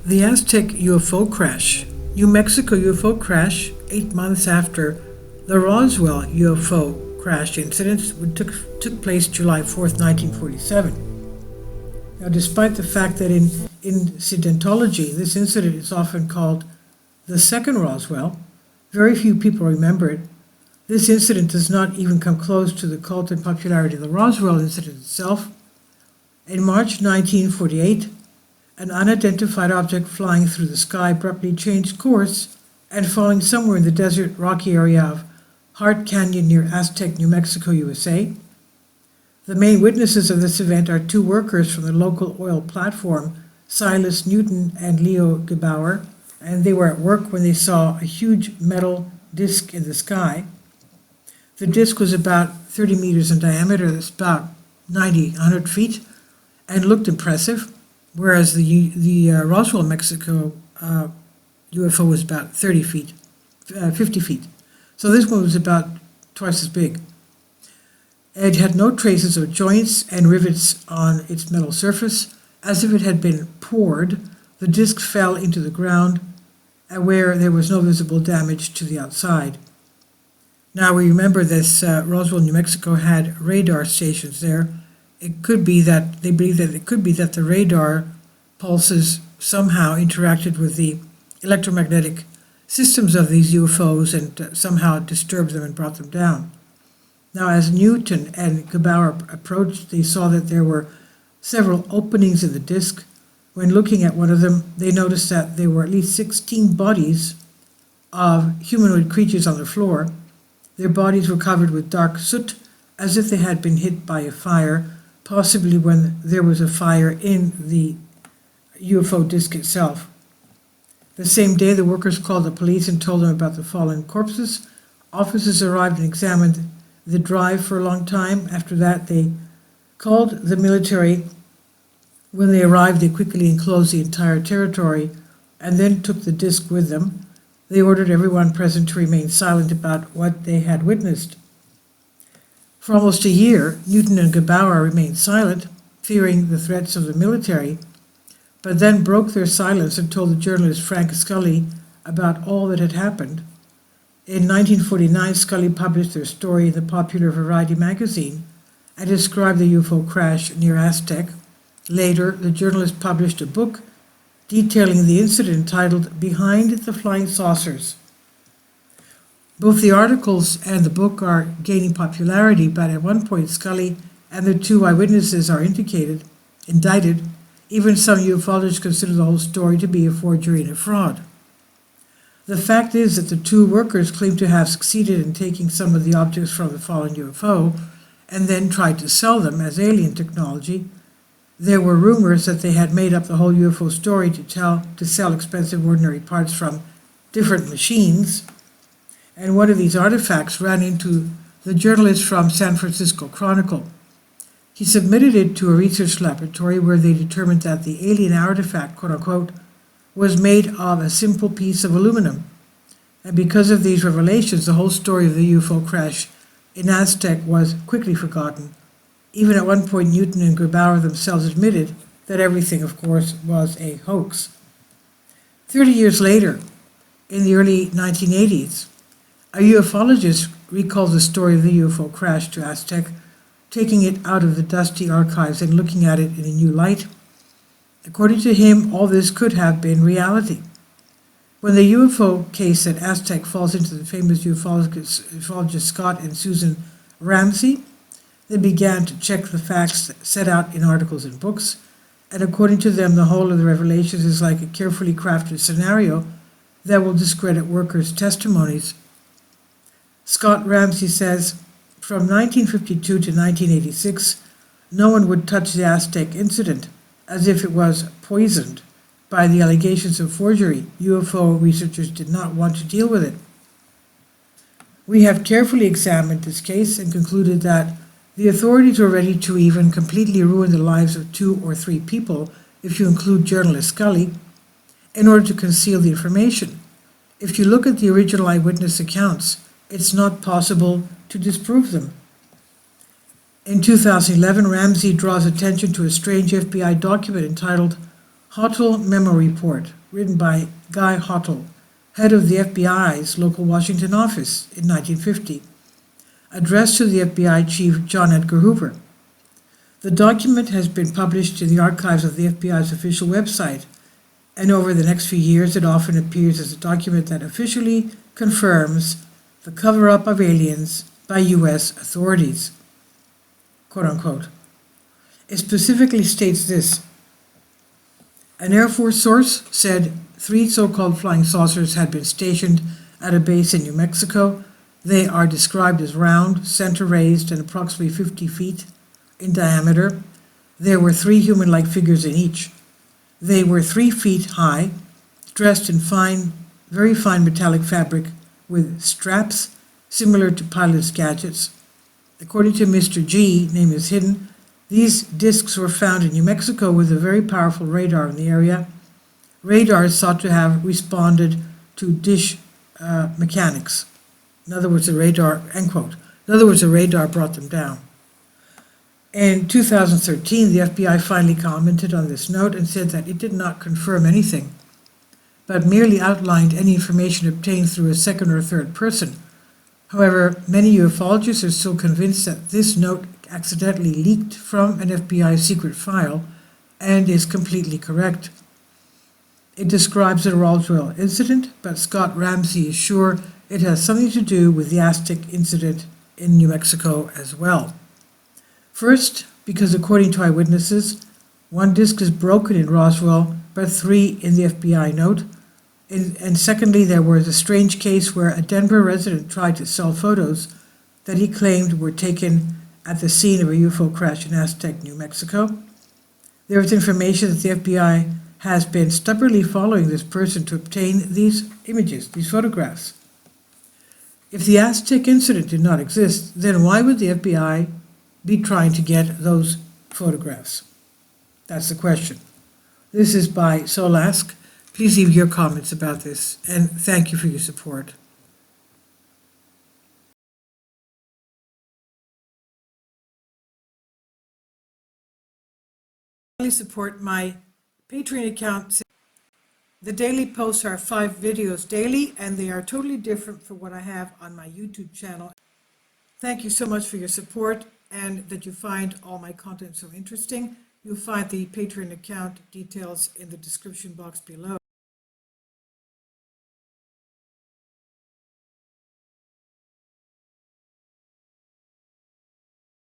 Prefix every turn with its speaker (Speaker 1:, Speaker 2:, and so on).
Speaker 1: The Aztec UFO crash. New Mexico UFO crash 8 months after the Roswell UFO crash incident, which took place July 4th, 1947. Now, despite the fact that in incidentology this incident is often called the second Roswell, very few people remember it. This incident does not even come close to the cult and popularity of the Roswell incident itself. In March 1948, an unidentified object flying through the sky abruptly changed course and falling somewhere in the desert rocky area of Hart Canyon near Aztec, New Mexico, USA. The main witnesses of this event are two workers from the local oil platform, Silas Newton and Leo Gebauer, and they were at work when they saw a huge metal disc in the sky. The disc was about 30 meters in diameter, that's about 100 feet, and looked impressive, whereas the Roswell, Mexico UFO was about 50 feet. So this one was about twice as big. It had no traces of joints and rivets on its metal surface. As if it had been poured, the disc fell into the ground where there was no visible damage to the outside. Now we remember this Roswell, New Mexico had radar stations there. It could be that they believe that it could be that the radar pulses somehow interacted with the electromagnetic systems of these UFOs and somehow disturbed them and brought them down. Now, as Newton and Gebauer approached, they saw that there were several openings in the disk. When looking at one of them, they noticed that there were at least 16 bodies of humanoid creatures on the floor. Their bodies were covered with dark soot, as if they had been hit by a fire, possibly when there was a fire in the UFO disk itself. The same day, the workers called the police and told them about the fallen corpses. Officers arrived and examined the drive for a long time. After that, they called the military. When they arrived, they quickly enclosed the entire territory and then took the disc with them. They ordered everyone present to remain silent about what they had witnessed. For almost a year, Newton and Gebauer remained silent, fearing the threats of the military, but then broke their silence and told the journalist Frank Scully about all that had happened. In 1949, Scully published their story in the popular Variety magazine and described the UFO crash near Aztec. Later, the journalist published a book detailing the incident entitled Behind the Flying Saucers. Both the articles and the book are gaining popularity, but at one point Scully and the two eyewitnesses are indicted. Even some ufologists consider the whole story to be a forgery and a fraud. The fact is that the two workers claim to have succeeded in taking some of the objects from the fallen UFO and then tried to sell them as alien technology. There were rumors that they had made up the whole UFO story to sell expensive ordinary parts from different machines. And one of these artifacts ran into the journalist from San Francisco Chronicle. He submitted it to a research laboratory where they determined that the alien artifact, quote unquote, was made of a simple piece of aluminum. And because of these revelations, the whole story of the UFO crash in Aztec was quickly forgotten. Even at one point, Newton and Gebauer themselves admitted that everything, of course, was a hoax. 30 years later, in the early 1980s, a ufologist recalled the story of the UFO crash to Aztec, taking it out of the dusty archives and looking at it in a new light. According to him, all this could have been reality. When the UFO case at Aztec falls into the famous ufologists Scott and Susan Ramsey, they began to check the facts set out in articles and books, and according to them, the whole of the revelations is like a carefully crafted scenario that will discredit workers' testimonies. Scott Ramsey says, from 1952 to 1986, no one would touch the Aztec incident as if it was poisoned by the allegations of forgery. UFO researchers did not want to deal with it. We have carefully examined this case and concluded that the authorities were ready to even completely ruin the lives of 2 or 3 people, if you include journalist Scully, in order to conceal the information. If you look at the original eyewitness accounts, it's not possible to disprove them. In 2011, Ramsey draws attention to a strange FBI document entitled Hottel Memo Report, written by Guy Hottel, head of the FBI's local Washington office in 1950, addressed to the FBI Chief John Edgar Hoover. The document has been published in the archives of the FBI's official website, and over the next few years it often appears as a document that officially confirms the cover-up of aliens by U.S. authorities, quote unquote. It specifically states this: an Air Force source said 3 so-called flying saucers had been stationed at a base in New Mexico. They are described as round, center-raised, and approximately 50 feet in diameter. There were 3 human-like figures in each. They were 3 feet high, dressed in very fine metallic fabric with straps similar to pilots' gadgets. According to Mr. G, name is hidden, these discs were found in New Mexico with a very powerful radar in the area. Radar is thought to have responded to dish mechanics. In other words, the radar, end quote. In other words, the radar brought them down. In 2013, the FBI finally commented on this note and said that it did not confirm anything, but merely outlined any information obtained through a second or third person. However, many ufologists are still convinced that this note accidentally leaked from an FBI secret file and is completely correct. It describes the Roswell incident, but Scott Ramsey is sure it has something to do with the Aztec incident in New Mexico as well. First, because according to eyewitnesses, 1 disc is broken in Roswell, but 3 in the FBI note. And secondly, there was a strange case where a Denver resident tried to sell photos that he claimed were taken at the scene of a UFO crash in Aztec, New Mexico. There is information that the FBI has been stubbornly following this person to obtain these images, these photographs. If the Aztec incident did not exist, then why would the FBI be trying to get those photographs? That's the question. This is by Solask. Please leave your comments about this, and thank you for your support. Support my Patreon account. The daily posts are 5 videos daily, and they are totally different from what I have on my YouTube channel. Thank you so much for your support and that you find all my content so interesting. You'll find the Patreon account details in the description box below.